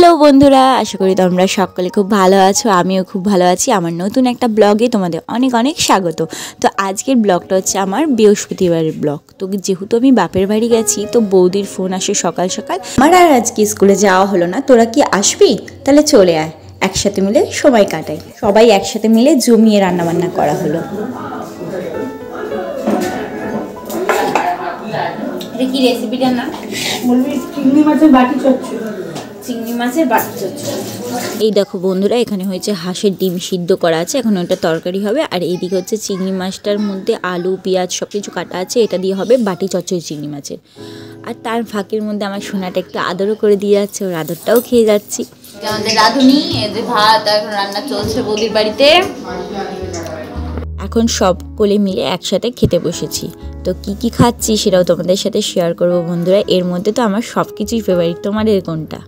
Hello বন্ধুরা, আশা করি তোমরা সকলে খুব ভালো আছো। আমিও খুব ভালো আছি। আমার নতুন একটা ব্লগে তোমাদের অনেক অনেক স্বাগত। তো আজকের ব্লগটা হচ্ছে আমার বৃহস্পতিবারের ব্লগ। তো যেহেতু আমি বাপের বাড়ি গেছি, তো বৌদির ফোন আসে সকাল সকাল, আমার আর আজকে স্কুলে যাওয়া হলো না, তোরা কি আসবি? তাহলে চলে আয়, একসাথে মিলে সময় কাটাই। সবাই একসাথে মিলে জমিয়ে রান্নাবান্না করা হলো। এটা কি রেসিপিটার নাম বলবি? চিংড়ি মাছের বাটি চচ্চড়ি। চিংড়ি মাছের বাটি চচ্চড়ি। এই দেখো বন্ধুরা, এখানে হয়েছে হাঁসের ডিম সিদ্ধ করা আছে, এখন ওটা তরকারি হবে। আর এইদিকে হচ্ছে চিংড়ি মাছটার মধ্যে আলু পেঁয়াজ সব কিছু কাটা আছে, এটা দিয়ে হবে বাটি চচ্চড়ি চিংড়ি মাছের। আর তার ফাঁকের মধ্যে আমার সোনাটা একটু আদরও করে দিয়ে যাচ্ছে, ওর আদরটাও খেয়ে যাচ্ছি। আমাদের রাঁধুনি এই যে ভাত এখন রান্না চলছে বৌদির বাড়িতে। এখন সব কোলে মিলে একসাথে খেতে বসেছি। তো কি কি খাচ্ছি সেটাও তোমাদের সাথে শেয়ার করবো বন্ধুরা। এর মধ্যে তো আমার সব কিছুই ফেভারিট। তোমাদের কোনটা?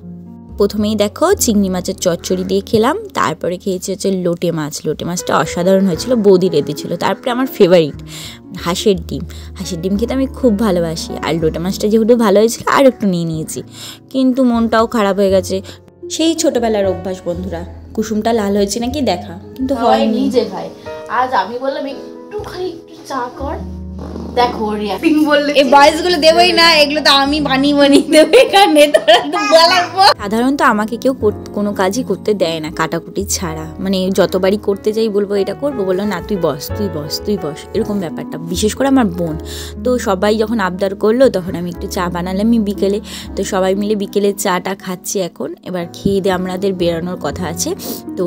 প্রথমেই দেখো চিংড়ি মাছের চচ্চড়ি দিয়ে খেলাম, তারপরে খেয়েছি হচ্ছে লোটে মাছ। লোটে মাছটা অসাধারণ হয়েছিল, বৌদি রেঁধেছিল। তারপরে আমার ফেভারিট হাঁসের ডিম। হাঁসের ডিম খেতে আমি খুব ভালোবাসি। আর লোটে মাছটা যেহেতু ভালো হয়েছিল আর একটু নিয়ে নিয়েছি, কিন্তু মনটাও খারাপ হয়ে গেছে। সেই ছোটবেলার অভ্যাস বন্ধুরা, কুসুমটা লাল হয়েছে নাকি দেখা, কিন্তু হয়নি। নিজে ভাই আজ আমি বললাম একটু চা কর, দেখো রিয়াক্টিং বললে এই ভয়েসগুলো দেবই না, এগুলো তো আমি বানিয়ে দেবো এখানে, তোরা তো বলার পর। সাধারণত আমাকে কেউ কোনো কাজই করতে দেয় না কাটাকুটি ছাড়া। মানে যতবারই করতে যাই বলবো এটা করবো, বললো না তুই বস তুই বস তুই বস, এরকম ব্যাপারটা। বিশেষ করে আমার বোন। তো সবাই যখন আবদার করলো তখন আমি একটু চা বানালাম বিকেলে। তো সবাই মিলে বিকেলে চাটা খাচ্ছি এখন। এবার খেয়ে দিয়ে আমাদের বেরোনোর কথা আছে। তো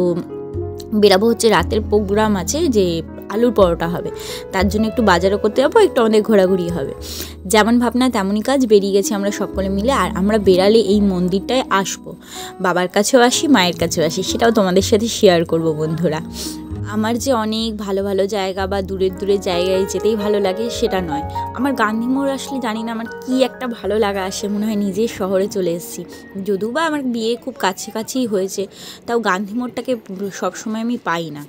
বেরাবো হচ্ছে, রাতের প্রোগ্রাম আছে যে আলুর পরোটা হবে, তার জন্য একটু বাজারও করতে যাবো, একটু আমাদের ঘোরাঘুরি হবে। যেমন ভাবনা তেমনই কাজ, বেরিয়ে গেছি আমরা সকলে মিলে। আর আমরা বেরালে এই মন্দিরটায় আসবো, বাবার কাছেও আসি মায়ের কাছেও আসি, সেটাও তোমাদের সাথে শেয়ার করবো বন্ধুরা। আমার যে অনেক ভালো ভালো জায়গা বা দূরের দূরের জায়গায় যেতেই ভালো লাগে সেটা নয়। আমার গান্ধী মোড় আসলে জানি না আমার কি একটা ভালো লাগা আসে, মনে হয় নিজের শহরে চলে এসেছি। যদিও বা আমার বিয়ে খুব কাছাকাছিই হয়েছে, তাও গান্ধী মোড়টাকে সবসময় আমি পাই না।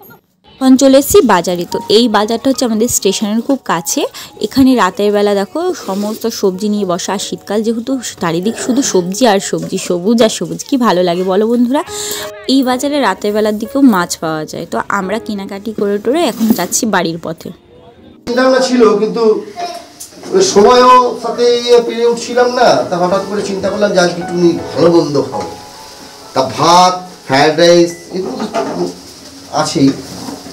এখন চলে এসেছি বাজারে। তো এই বাজারটা হচ্ছে আমাদের স্টেশনের খুব কাছে। এখানে রাতের বেলা দেখো সমস্ত সবজি নিয়ে বসা। আর শীতকাল যেহেতু চারিদিক শুধু সবজি আর সবজি, সবুজ আর সবুজ, কি ভালো লাগে বলো বন্ধুরা। এই বাজারে রাতের বেলার দিকেও মাছ পাওয়া যায়। তো আমরা কেনাকাটি করে টোরে এখন যাচ্ছি বাড়ির পথে। চিন্তাভাবনা ছিল, কিন্তু সময়ও সাথে পেরে উঠছিলাম না। তা হঠাৎ করে চিন্তা করলাম যে আজকে তুমি ভালো মন্দ খাও। তা ভাত ফ্রায়েড রাইস এগুলো তো আছেই,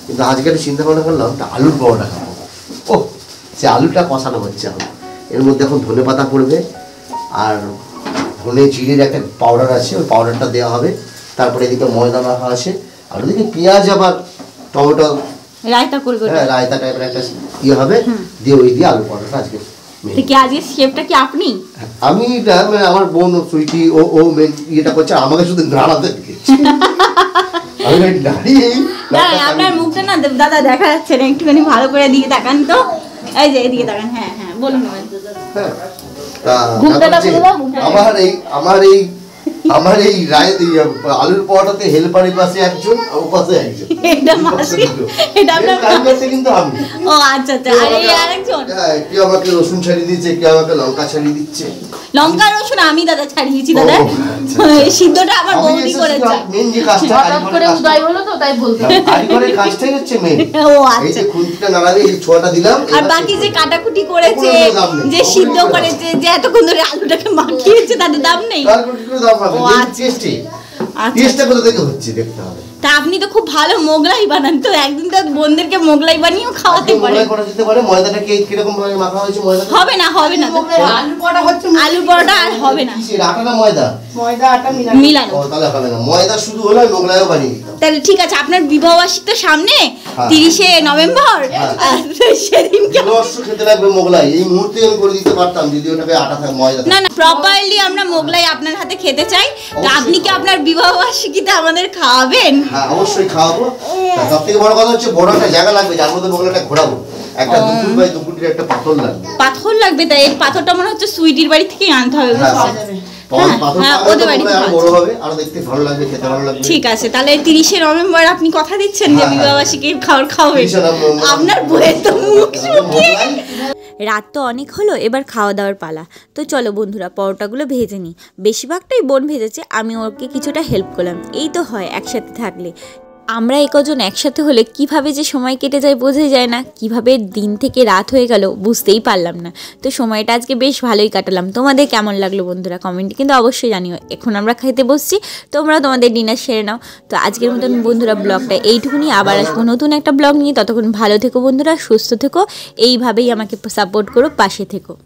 কিন্তু আজকে চিন্তা ভাবনা করলাম তা আলুর পরোটা খাবো। ও সে আলুটা কষানো হচ্ছে এখন। এর মধ্যে এখন ধনে পাতা পড়বে, আর ধনে জিরের একটা পাউডার আছে, ওই পাউডারটা দেওয়া হবে। তারপরে এদিকে ময়দা মাখা আছে, আর ওদিকে পেঁয়াজ আবার টমেটো রায়তা করবে। হ্যাঁ, রায়তা টাইপের একটা ইয়ে হবে, দিয়ে ওই দিয়ে আলু পরোটা আজকে। আজকে শেফটা কি আপনি? আমি এটা মানে আমার বোন সুইটি ও মেন ইয়েটা করছে, আমাকে শুধু নাড়াতে দিয়েছে। আমি দাঁড়িয়ে আপনার মুখটা না দাদা দেখা যাচ্ছে না, একটুখানি ভালো করে দিকে তাকান তো। এই যে এদিকে তাকান। হ্যাঁ হ্যাঁ বলুন। আমার এই আলুর পরোটাতে হেল্পারের পাশে একজন, ও পাশে একজন। কিন্তু আমি। ও আচ্ছা আচ্ছা। আর এই আরেকজন কেউ আমাকে রসুন ছাড়িয়ে দিচ্ছে, কেউ আমাকে লঙ্কা ছাড়িয়ে দিচ্ছে। লঙ্কা রসুন আমি দাদা ছাড়িয়েছি দাদা। সিদ্ধটা আমার বৌদি করেছে। মেন যে কাজটা হঠাৎ করে উদয় হলো তো তাই বলতে। কারিগরের কাজটাই হচ্ছে মেন। ও আচ্ছা। এই যে খুন্তিটা নাড়ালে এই ছোঁয়াটা দিলাম, আর বাকি যে কাটাকুটি করেছে, যে সিদ্ধ করেছে, যে এতক্ষণ ধরে আলুটাকে মাখিয়েছে, তাদের দাম নেই। তা আপনি তো খুব ভালো মোগলাই বানান, তো একদিন তো বোনদেরকে মোগলাই বানিয়েও খাওয়াতে পারেন। ময়দাটা কি কিরকম ভাবে মাখা হয়েছে? ময়দা হবে না আলু পরোটা হচ্ছে, আলু পরোটা আর হবে না। আটা না ময়দা? ময়দা আটা মিলানো। তাহলে হবে না, ময়দা শুধু হলে মোগলাইও বানিয়ে দিতাম। তাহলে ঠিক আছে, আপনার বিবাহবার্ষিকী তো সামনে 30শে নভেম্বর, সেদিন খেতে লাগবে মোগলাই। এই মুহূর্তে আমি করে দিতে পারতাম যদি ওটাকে আটা থাকে ময়দা। না না, প্রপারলি আমরা মোগলাই আপনার হাতে খেতে চাই। তো আপনি কি আপনার বিবাহবার্ষিকীতে আমাদের খাওয়াবেন? হ্যাঁ অবশ্যই খাওয়াবো। সব থেকে বড় কথা হচ্ছে বড় একটা জায়গা লাগবে যার মধ্যে মোগলাইটা ঘোরাবো। একটা 2 ফুট বাই 2 ফুটের একটা পাথর লাগবে। পাথর লাগবে? তাই এই পাথরটা মনে হচ্ছে সুইটির বাড়ি থেকে আনতে হবে। ঠিক আছে, তাহলে 30শে নভেম্বর আপনি কথা দিচ্ছেন যে বিবাহবার্ষিকী খাওয়াবেন। আপনার বইয়ের তো মুখ রাত তো অনেক হলো, এবার খাওয়া দাওয়ার পালা। তো চলো বন্ধুরা পরোটাগুলো ভেজে নিই। বেশিরভাগটাই বোন ভেজেছে, আমি ওকে কিছুটা হেল্প করলাম। এই তো হয় একসাথে থাকলে। আমরা একজন একসাথে হলে কিভাবে যে সময় কেটে যায় বোঝাই যায় না, কিভাবে দিন থেকে রাত হয়ে গেল বুঝতেই পারলাম না। তো সময়টা আজকে বেশ ভালোই কাটালাম। তোমাদের কেমন লাগলো বন্ধুরা কমেন্টে কিন্তু অবশ্যই জানিও। এখন আমরা খাইতে বসছি, তোমরা তোমাদের ডিনার সেরে নাও। তো আজকের মতন বন্ধুরা ব্লগটা এইটুকুনি, আবার আসবো নতুন একটা ব্লগ নিয়ে। ততক্ষণ ভালো থেকো বন্ধুরা, সুস্থ থেকো, এইভাবেই আমাকে সাপোর্ট করো, পাশে থেকো।